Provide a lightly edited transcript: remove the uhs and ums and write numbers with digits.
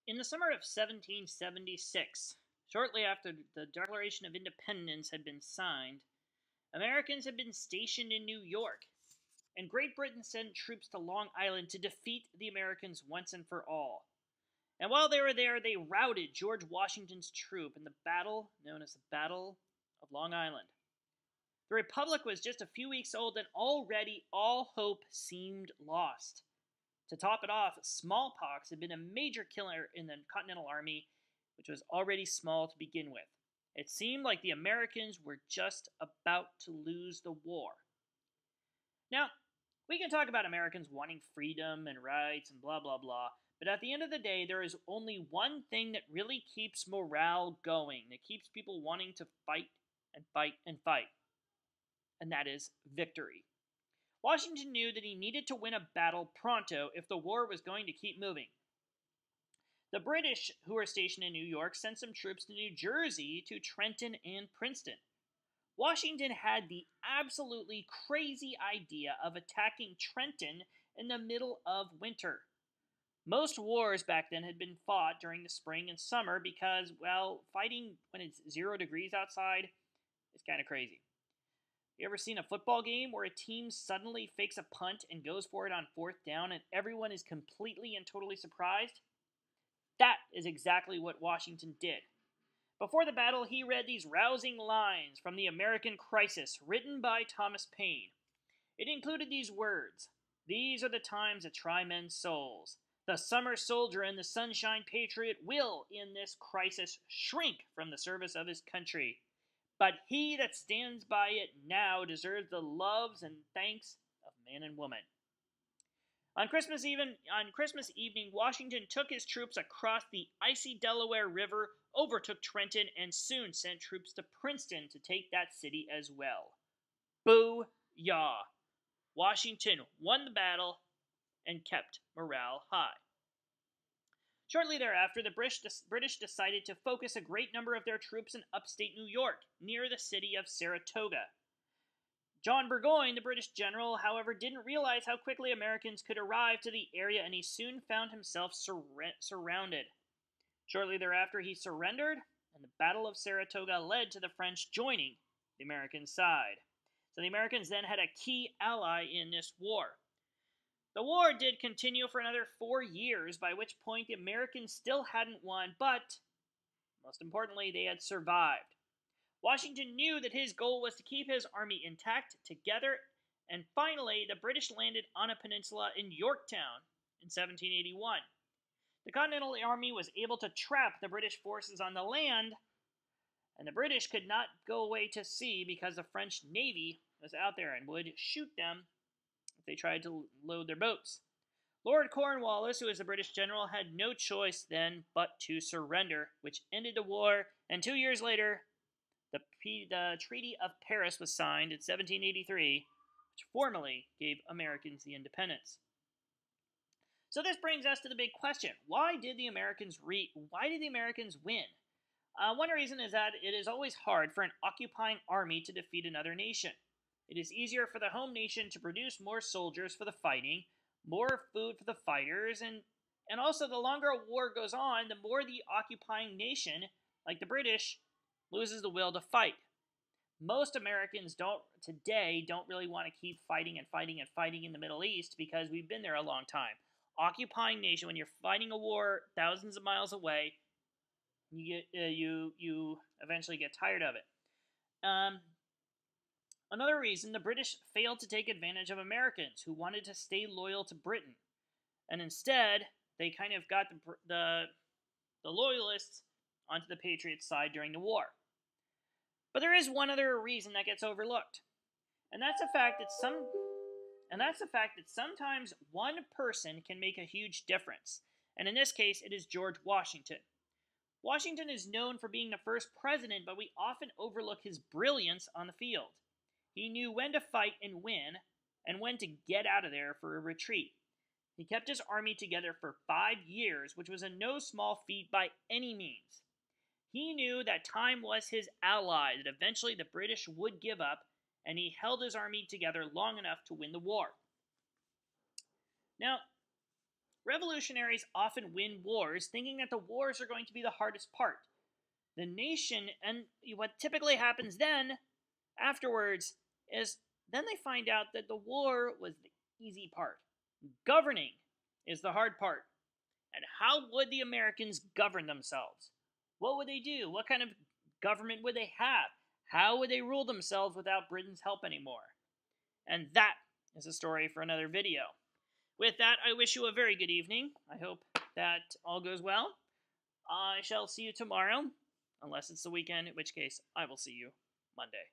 In the summer of 1776, shortly after the Declaration of Independence had been signed, Americans had been stationed in New York, and Great Britain sent troops to Long Island to defeat the Americans once and for all. And while they were there, they routed George Washington's troop in the battle known as the Battle of Long Island. The Republic was just a few weeks old, and already all hope seemed lost. To top it off, smallpox had been a major killer in the Continental Army, which was already small to begin with. It seemed like the Americans were just about to lose the war. Now, we can talk about Americans wanting freedom and rights and blah, blah, blah, but at the end of the day, there is only one thing that really keeps morale going, that keeps people wanting to fight and fight and fight, and that is victory. Washington knew that he needed to win a battle pronto if the war was going to keep moving. The British, who were stationed in New York, sent some troops to New Jersey, to Trenton and Princeton. Washington had the absolutely crazy idea of attacking Trenton in the middle of winter. Most wars back then had been fought during the spring and summer because, well, fighting when it's 0 degrees outside is kind of crazy. You ever seen a football game where a team suddenly fakes a punt and goes for it on 4th down and everyone is completely and totally surprised? That is exactly what Washington did. Before the battle, he read these rousing lines from The American Crisis, written by Thomas Paine. It included these words: "These are the times that try men's souls. The summer soldier and the sunshine patriot will, in this crisis, shrink from the service of his country. But he that stands by it now deserves the loves and thanks of man and woman." On Christmas evening, Washington took his troops across the icy Delaware River, overtook Trenton, and soon sent troops to Princeton to take that city as well. Boo-yah! Washington won the battle and kept morale high. Shortly thereafter, the British decided to focus a great number of their troops in upstate New York, near the city of Saratoga. John Burgoyne, the British general, however, didn't realize how quickly Americans could arrive to the area, and he soon found himself surrounded. Shortly thereafter, he surrendered, and the Battle of Saratoga led to the French joining the American side. So the Americans then had a key ally in this war. The war did continue for another 4 years, by which point the Americans still hadn't won, but, most importantly, they had survived. Washington knew that his goal was to keep his army intact, together, and finally, the British landed on a peninsula in Yorktown in 1781. The Continental Army was able to trap the British forces on the land, and the British could not go away to sea because the French Navy was out there and would shoot them if they tried to load their boats. Lord Cornwallis, who was the British general, had no choice then but to surrender, which ended the war, and 2 years later, the Treaty of Paris was signed in 1783, which formally gave Americans the independence. So this brings us to the big question: why did the Americans win? One reason is that it is always hard for an occupying army to defeat another nation. It is easier for the home nation to produce more soldiers for the fighting, more food for the fighters, and also the longer a war goes on, the more the occupying nation, like the British, loses the will to fight. Most Americans today don't really want to keep fighting and fighting and fighting in the Middle East because we've been there a long time. Occupying nation, when you're fighting a war thousands of miles away, you eventually get tired of it. Another reason, the British failed to take advantage of Americans who wanted to stay loyal to Britain, and instead they kind of got the loyalists onto the Patriots' side during the war. But there is one other reason that gets overlooked, and that's the fact that sometimes one person can make a huge difference, and in this case, it is George Washington. Washington is known for being the first president, but we often overlook his brilliance on the field. He knew when to fight and win, and when to get out of there for a retreat. He kept his army together for 5 years, which was a no small feat by any means. He knew that time was his ally, that eventually the British would give up, and he held his army together long enough to win the war. Now, Revolutionaries often win wars thinking that the wars are going to be the hardest part. The nation, and what typically happens then, afterwards, is then they find out that the war was the easy part. Governing is the hard part. And how would the Americans govern themselves? What would they do? What kind of government would they have? How would they rule themselves without Britain's help anymore? And that is a story for another video. With that, I wish you a very good evening. I hope that all goes well. I shall see you tomorrow, unless it's the weekend, in which case I will see you Monday.